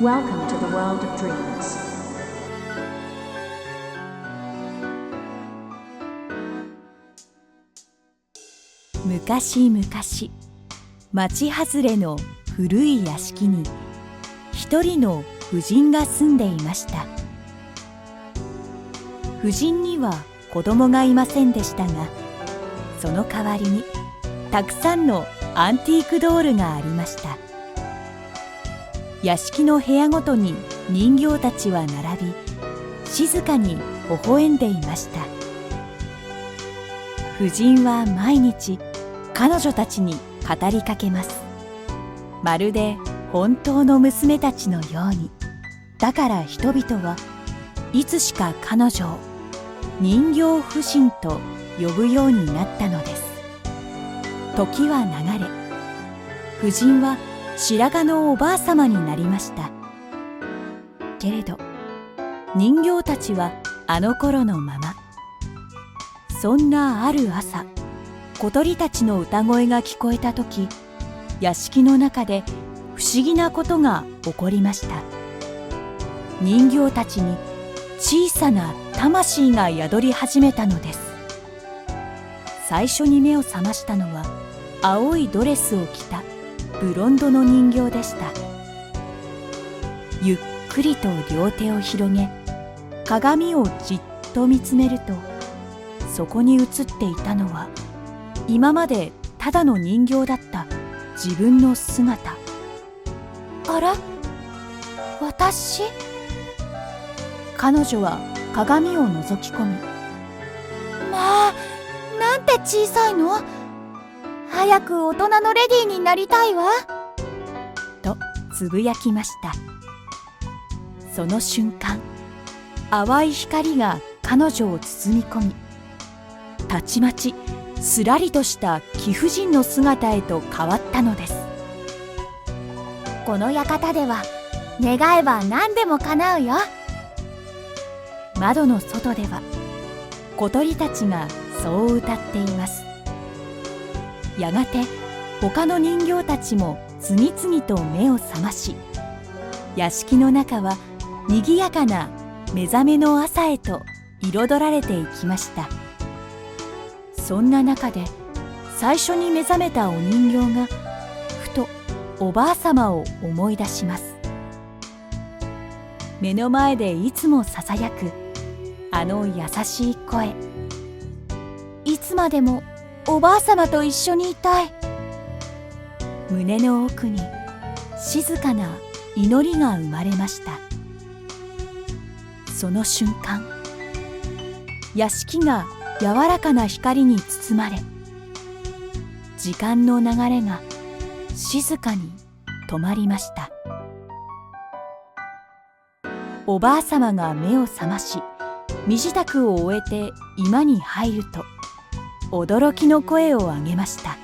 Welcome to the world of dreams. 昔々、町外れの古い屋敷に一人の婦人が住んでいました。婦人には子供がいませんでしたが、その代わりにたくさんのアンティークドールがありました。屋敷の部屋ごとに人形たちは並び、静かに微笑んでいました。婦人は毎日彼女たちに語りかけます。まるで本当の娘たちのように。だから人々はいつしか彼女を人形婦人と呼ぶようになったのです。時は流れ、婦人は白髪のおばあさまになりました。けれど人形たちはあの頃のまま。そんなある朝、小鳥たちの歌声が聞こえたとき、屋敷の中で不思議なことが起こりました。人形たちに小さな魂が宿り始めたのです。最初に目を覚ましたのは、青いドレスを着たブロンドの人形でした。ゆっくりと両手を広げ、鏡をじっと見つめると、そこに映っていたのは、今までただの人形だった自分の姿。あら、私？彼女は鏡を覗き込み、まあ、なんて小さいの？早く大人のレディーになりたいわ。とつぶやきました。その瞬間、淡い光が彼女を包み込み、たちまちすらりとした貴婦人の姿へと変わったのです。この館では願えば何でも叶うよ。窓の外では小鳥たちがそう歌っています。やがて他の人形たちも次々と目を覚まし、屋敷の中はにぎやかな目覚めの朝へと彩られていきました。そんな中で最初に目覚めたお人形がふとおばあさまを思い出します。目の前でいつもささやくあの優しい声。いつまでもおばあさまと一緒にいたい。胸の奥に静かな祈りが生まれました。その瞬間、屋敷が柔らかな光に包まれ、時間の流れが静かに止まりました。おばあさまが目を覚まし、身支度を終えて居間に入ると、驚きの声を上げました。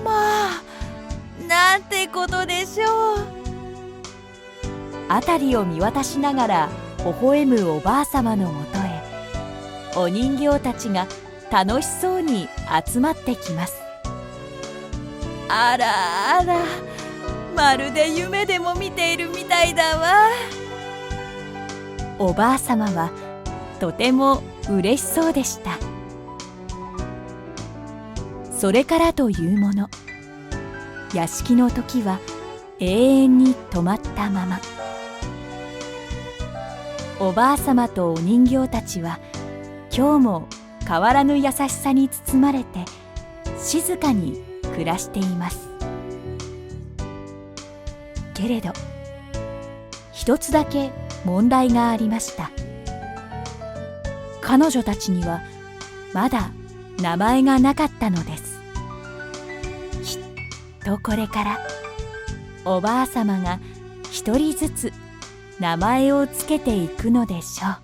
まあ、なんてことでしょう。辺りを見渡しながら微笑むおばあさまのもとへ、お人形たちが楽しそうに集まってきます。あらあら、まるで夢でも見ているみたいだわ。おばあさまはとても嬉しそうでした。それからというもの、屋敷の時は永遠に止まったまま。おばあさまとお人形たちは今日も変わらぬ優しさに包まれて静かに暮らしています。けれど一つだけ問題がありました。彼女たちにはまだ名前がなかったのです。きっとこれからおばあさまが一人ずつ名前をつけていくのでしょう。